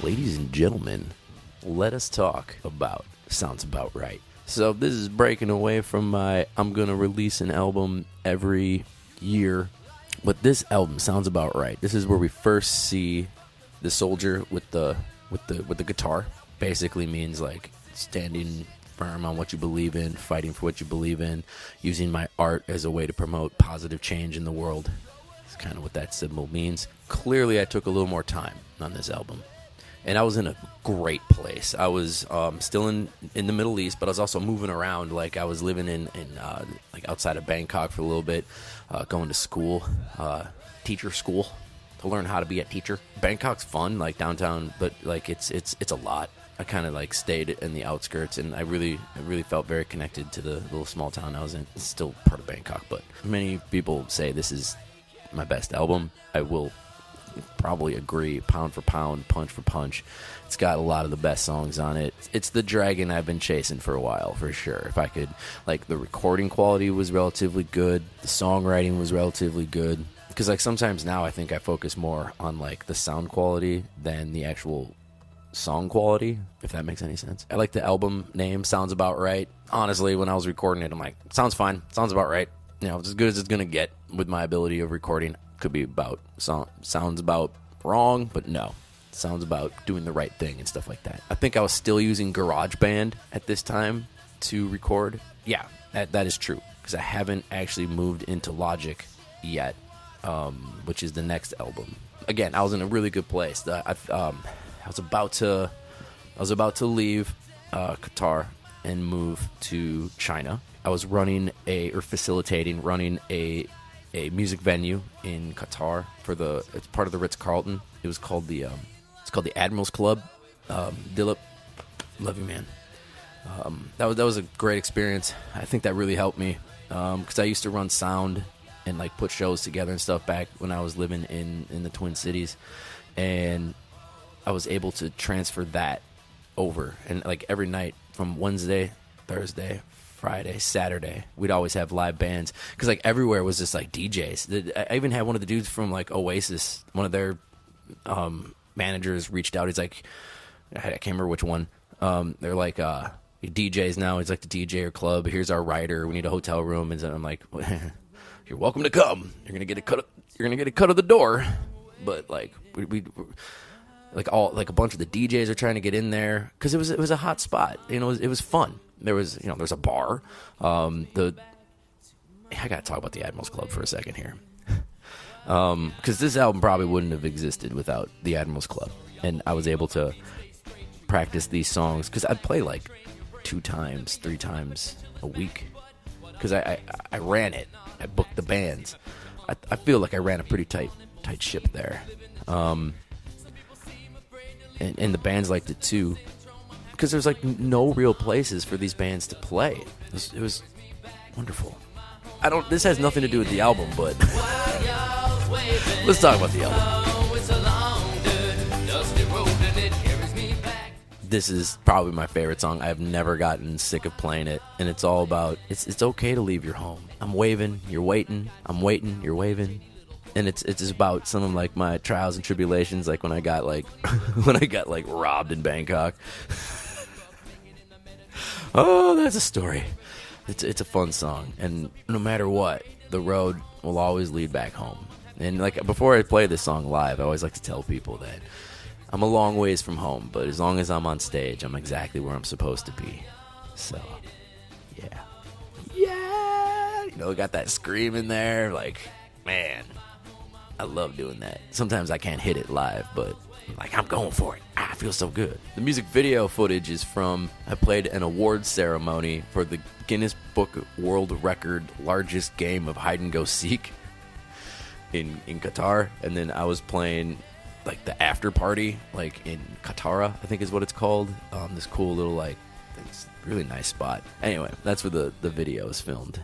ladies and gentlemen, let us talk about Sounds About Right. So this is breaking away from my I'm going to release an album every year. But this album, Sounds About Right, this is where we first see the soldier with the guitar. Basically means like standing firm on what you believe in, fighting for what you believe in, using my art as a way to promote positive change in the world. It's kind of what that symbol means. Clearly, I took a little more time on this album. And I was in a great place. I was still in the Middle East, but I was also moving around. Like I was living in like outside of Bangkok for a little bit, going to school, teacher school, to learn how to be a teacher. Bangkok's fun, like downtown, but like it's a lot. I kind of like stayed in the outskirts, and I really felt very connected to the little small town I was in. It's still part of Bangkok, but many people say this is my best album. I will probably agree, pound for pound, punch for punch. It's got a lot of the best songs on it. It's the dragon I've been chasing for a while, for sure. If I could, like, the recording quality was relatively good. The songwriting was relatively good. Because, like, sometimes now I think I focus more on, like, the sound quality than the actual song quality, if that makes any sense. I like the album name, Sounds About Right. Honestly, when I was recording it, I'm like, sounds fine, sounds about right. You know, it's as good as it's going to get with my ability of recording. Could be about, sounds about wrong, but no. Sounds about doing the right thing and stuff like that. I think I was still using GarageBand at this time to record. Yeah, that is true, because I haven't actually moved into Logic yet, which is the next album. Again, I was in a really good place. I was about to leave Qatar and move to China. I was facilitating a music venue in Qatar it's part of the Ritz-Carlton. It was called the Admirals Club. Dilip, love you, man. That was a great experience. I think that really helped me because I used to run sound and like put shows together and stuff back when I was living in the Twin Cities, and I was able to transfer that over. And like every night from Wednesday, Thursday, Friday, Saturday, we'd always have live bands, because like everywhere was just like DJs. I even had one of the dudes from like Oasis, one of their managers reached out. He's like, I can't remember which one. They're like he DJs now. He's like the DJ or club. Here's our writer. We need a hotel room. And so I'm like, you're welcome to come. You're gonna get a cut. You're gonna get a cut of the door. But like we like a bunch of the DJs are trying to get in there because it was a hot spot. You know, it was fun. There's a bar. I gotta talk about the Admirals Club for a second here, because this album probably wouldn't have existed without the Admirals Club, and I was able to practice these songs because I'd play like 2 times, 3 times a week, because I ran it. I booked the bands. I feel like I ran a pretty tight ship there, and the bands liked it too. Because there's like no real places for these bands to play. It was wonderful. This has nothing to do with the album, but let's talk about the album. This is probably my favorite song. I've never gotten sick of playing it, and it's all about it's okay to leave your home. I'm waving, you're waiting. I'm waiting, you're waving. And it's just about some of like my trials and tribulations, like when I got like robbed in Bangkok. Oh, that's a story. It's a fun song, and no matter what, the road will always lead back home. And like before I play this song live, I always like to tell people that I'm a long ways from home, but as long as I'm on stage, I'm exactly where I'm supposed to be. So, yeah, you know, got that scream in there. Like, man, I love doing that. Sometimes I can't hit it live, but like I'm going for it. I feel so good. The music video footage is I played an awards ceremony for the Guinness Book World Record largest game of hide and go seek in Qatar, and then I was playing like the after party like in Qatar, I think is what it's called. This cool little like it's a really nice spot. Anyway, that's where the video is filmed,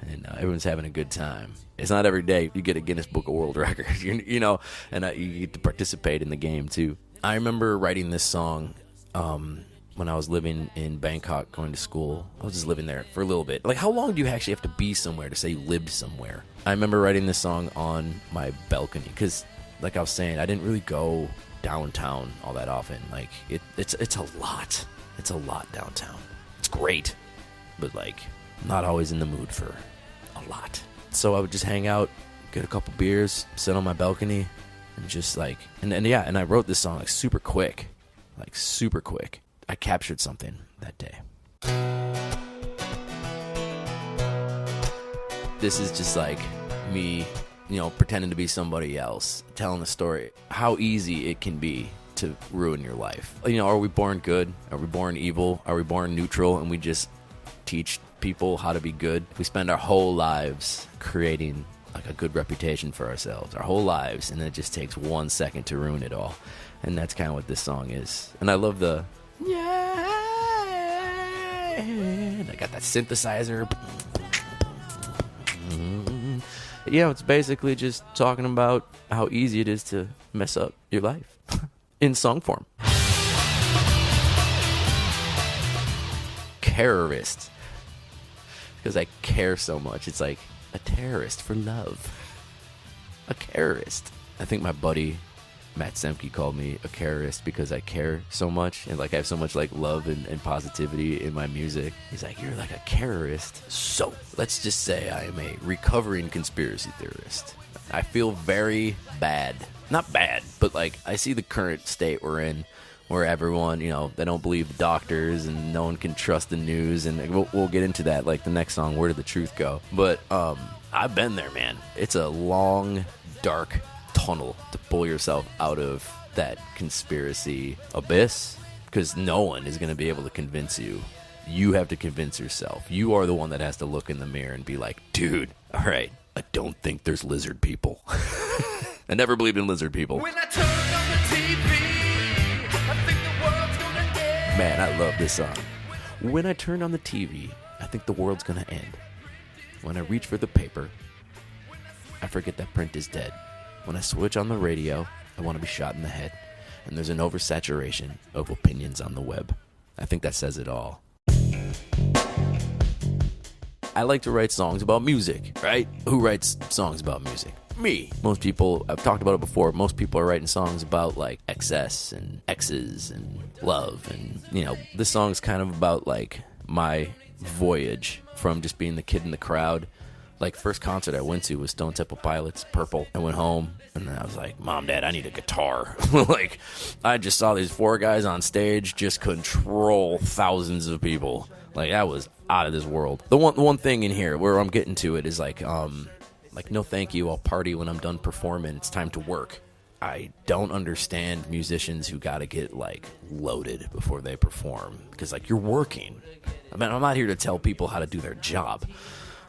and everyone's having a good time. It's not every day you get a Guinness Book of World Record, you know, and you get to participate in the game too. I remember writing this song when I was living in Bangkok, going to school. I was just living there for a little bit. Like, how long do you actually have to be somewhere to say you lived somewhere? I remember writing this song on my balcony because, like I was saying, I didn't really go downtown all that often. Like it's a lot. It's a lot downtown. It's great, but like not always in the mood for a lot. So I would just hang out, get a couple beers, sit on my balcony, and just like and I wrote this song like super quick. I captured something that day. This is just like me, pretending to be somebody else, telling the story, how easy it can be to ruin your life. Are we born good? Are we born evil? Are we born neutral and we just teach people how to be good? We spend our whole lives creating like a good reputation for ourselves, our whole lives, and it just takes 1 second to ruin it all. And that's kind of what this song is. And I love the I got that synthesizer. It's basically just talking about how easy it is to mess up your life in song form. Terrorist, because I care so much. It's like a terrorist for love. A terrorist. I think my buddy Matt Semke called me a terrorist because I care so much and like I have so much like love and positivity in my music. He's like, you're like a terrorist. So let's just say I am a recovering conspiracy theorist. I feel very bad. Not bad, but like I see the current state we're in, where everyone, they don't believe the doctors and no one can trust the news. And we'll get into that, like the next song, Where Did the Truth Go? But I've been there, man. It's a long, dark tunnel to pull yourself out of that conspiracy abyss, because no one is going to be able to convince you. You have to convince yourself. You are the one that has to look in the mirror and be like, dude, all right, I don't think there's lizard people. I never believed in lizard people. When I turn on the TV, I think the world's gonna end. Man, I love this song. When I turn on the TV, I think the world's gonna end. When I reach for the paper, I forget that print is dead. When I switch on the radio, I want to be shot in the head. And there's an oversaturation of opinions on the web. I think that says it all. I like to write songs about music, right? Who writes songs about music? Me. Most people, I've talked about it before, most people are writing songs about like excess and exes and love. And, this song's kind of about like my voyage from just being the kid in the crowd. Like, first concert I went to was Stone Temple Pilots, Purple. I went home, and then I was like, Mom, Dad, I need a guitar. Like, I just saw these 4 guys on stage just control thousands of people. Like, that was out of this world. The one thing in here where I'm getting to it is like, no thank you, I'll party when I'm done performing. It's time to work. I don't understand musicians who gotta get, like, loaded before they perform. Because, like, you're working. I mean, I'm not here to tell people how to do their job.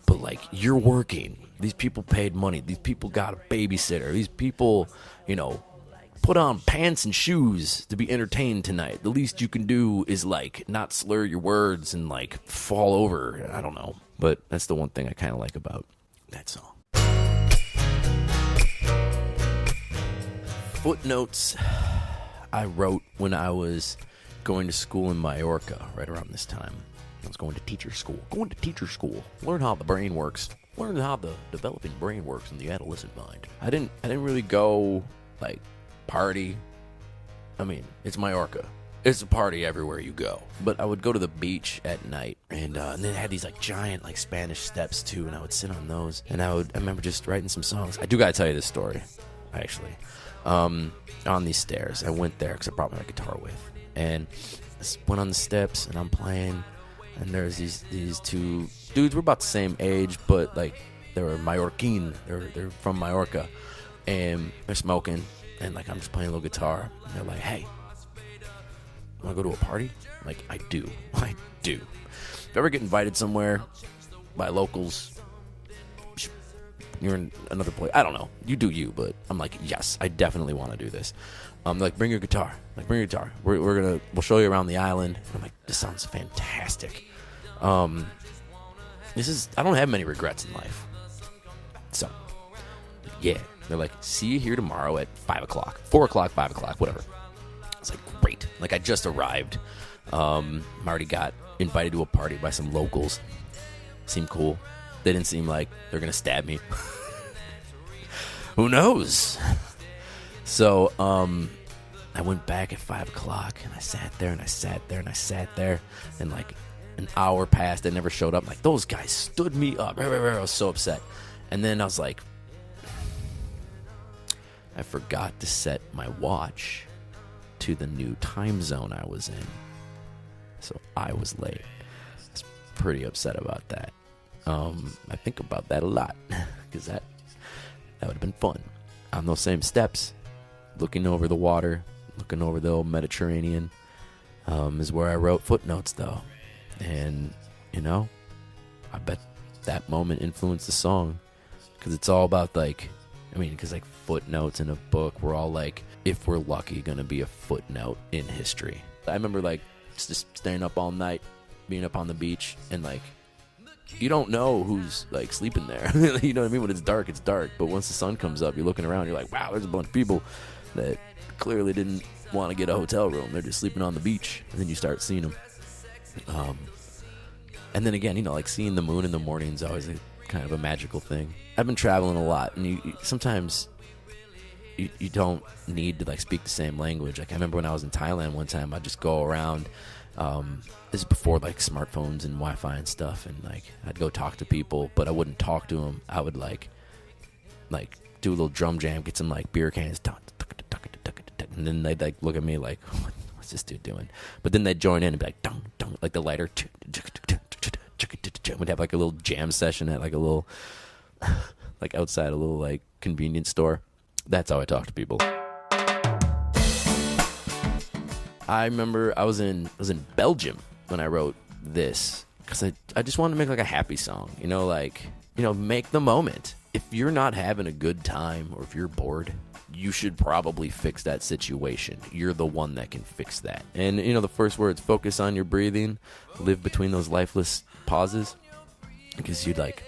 But, like, you're working. These people paid money. These people got a babysitter. These people, put on pants and shoes to be entertained tonight. The least you can do is, like, not slur your words and, like, fall over. I don't know. But that's the one thing I kind of like about that song. Footnotes I wrote when I was going to school in Mallorca right around this time. I was going to teacher school. Learn how the brain works. Learn how the developing brain works in the adolescent mind. I didn't really go, like, party. I mean, it's Mallorca. It's a party everywhere you go. But I would go to the beach at night, and then it had these, like, giant, like, Spanish steps, too, and I would sit on those. And I remember just writing some songs. I do gotta tell you this story, actually. On these stairs. I went there because I brought my guitar with. And I went on the steps, and I'm playing. And there's these 2 dudes. We're about the same age, but like they were Mallorquin. They're from Mallorca, and they're smoking. And like I'm just playing a little guitar. And they're like, "Hey, want to go to a party?" I'm like, I do. If you ever get invited somewhere by locals, you're in another place. I don't know. You do you, but I'm like, yes, I definitely want to do this. Like, bring your guitar. We'll show you around the island. And I'm like, this sounds fantastic. I don't have many regrets in life. So, yeah. They're like, see you here tomorrow at 5 o'clock, 4 o'clock, 5 o'clock, whatever. It's like, great. Like, I just arrived. I already got invited to a party by some locals. Seemed cool. They didn't seem like they're going to stab me. Who knows? So, I went back at 5 o'clock, and I sat there, and I sat there, and I sat there, and like an hour passed, they never showed up. Like, those guys stood me up. I was so upset. And then I was like, I forgot to set my watch to the new time zone I was in. So I was late. I was pretty upset about that. I think about that a lot, because that would have been fun. On those same steps, looking over the water, looking over the old Mediterranean, is where I wrote Footnotes, though. And, you know, I bet that moment influenced the song, because it's all about, like, I mean, because, like, footnotes in a book, we're all, like, if we're lucky, gonna be a footnote in history. I remember, like, just staying up all night, being up on the beach, and, like, you don't know who's, like, sleeping there. You know what I mean? When it's dark, but once the sun comes up, you're looking around, you're like, wow, there's a bunch of people that clearly didn't want to get a hotel room. They're just sleeping on the beach. And then you start seeing them. And then again, you know, like, seeing the moon in the morning is always kind of a magical thing. I've been traveling a lot, and sometimes you don't need to, like, speak the same language. Like, I remember when I was in Thailand one time, I'd just go around. This is before, like, smartphones and Wi-Fi and stuff, and, like, I'd go talk to people, but I wouldn't talk to them. I would, like do a little drum jam, get some, like, beer cans, and then they'd, like, look at me like, what's this dude doing? But then they'd join in and be like, dong, dong, like the lighter. We'd have, like, a little jam session at, like, a little, like, outside a little, like, convenience store. That's how I talk to people. I remember I was in Belgium when I wrote this, because I just wanted to make, like, a happy song, you know, like, you know, make the moment. If you're not having a good time, or if you're bored, you should probably fix that situation. You're the one that can fix that. And, you know, the first words, focus on your breathing, live between those lifeless pauses, because you'd, like,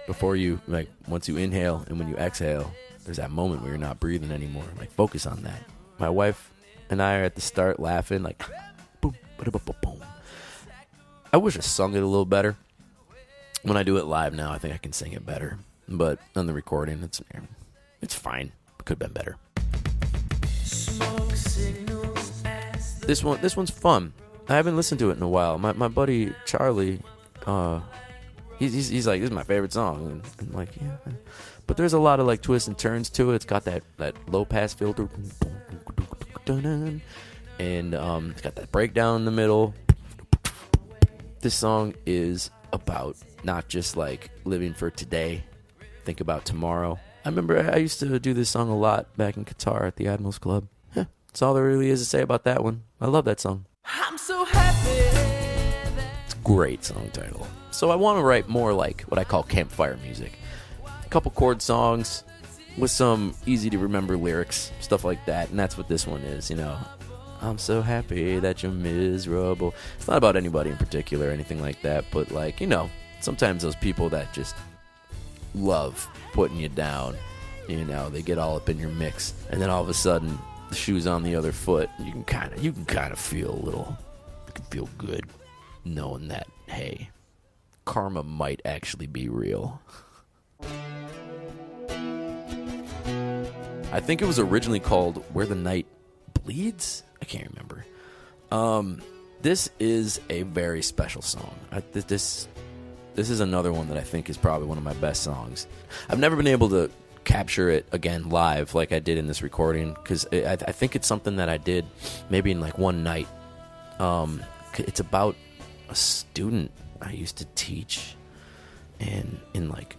before you, like, once you inhale and when you exhale, there's that moment where you're not breathing anymore. Like, focus on that. My wife and I are at the start laughing, like, boom, boom. I wish I sung it a little better. When I do it live now, I think I can sing it better. But on the recording, it's fine. It could have been better. This one's fun. I haven't listened to it in a while. My buddy Charlie, he's like, this is my favorite song. And I'm like, yeah. But there's a lot of, like, twists and turns to it. It's got that low pass filter. And it's got that breakdown in the middle. This song is about not just, like, living for today, think about tomorrow. I remember I used to do this song a lot back in Qatar at the Admirals Club. Yeah, that's all there really is to say about that one. I love that song. I'm so happy. It's a great song title. So I want to write more like what I call campfire music. A couple chord songs with some easy to remember lyrics, stuff like that. And that's what this one is, you know. I'm so happy that you're miserable. It's not about anybody in particular or anything like that, but, like, you know, sometimes those people that just love putting you down, you know, they get all up in your mix, and then all of a sudden the shoe's on the other foot. You can kind of feel a little, you can feel good knowing that, hey, karma might actually be real. I think it was originally called Where the Night Bleeds? I can't remember. This is a very special song. This is another one that I think is probably one of my best songs. I've never been able to capture it again live like I did in this recording, because I think it's something that I did maybe in, like, one night. It's about a student I used to teach, and like,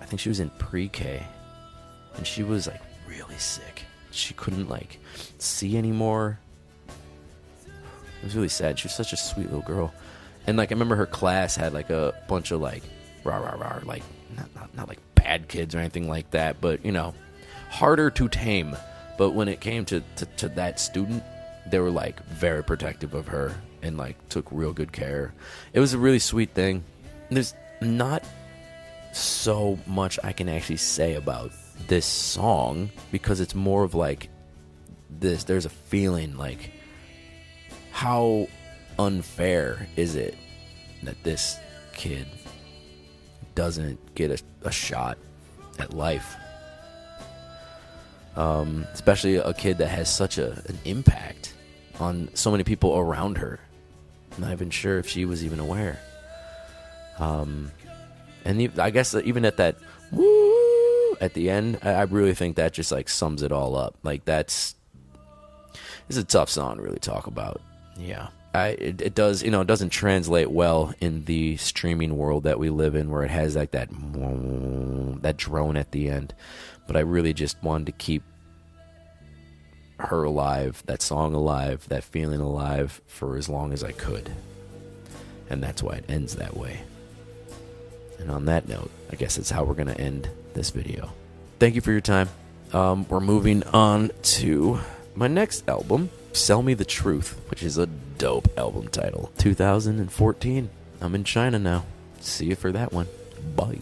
I think she was in pre-K, and she was, like, really sick. She couldn't, like, see anymore. It was really sad. She was such a sweet little girl. And, like, I remember her class had, like, a bunch of, like, rah, like, not like bad kids or anything like that, but, you know, harder to tame. But when it came to that student, they were, like, very protective of her and, like, took real good care. It was a really sweet thing. There's not so much I can actually say about this song, because it's more of, like, this. There's a feeling, like, how unfair is it that this kid doesn't get a shot at life? especially a kid that has such an impact on so many people around her. I'm not even sure if she was even aware. I guess even at that woo at the end, I really think that just like sums it all up. Like it's a tough song to really talk about. Yeah. It does, it doesn't translate well in the streaming world that we live in, where it has like that drone at the end. But I really just wanted to keep her alive, that song alive, that feeling alive for as long as I could. And that's why it ends that way. And on that note, I guess that's how we're going to end this video. Thank you for your time. We're moving on to my next album, Sell Me the Truth, which is a dope album title. 2014. I'm in China now. See you for that one. Bye.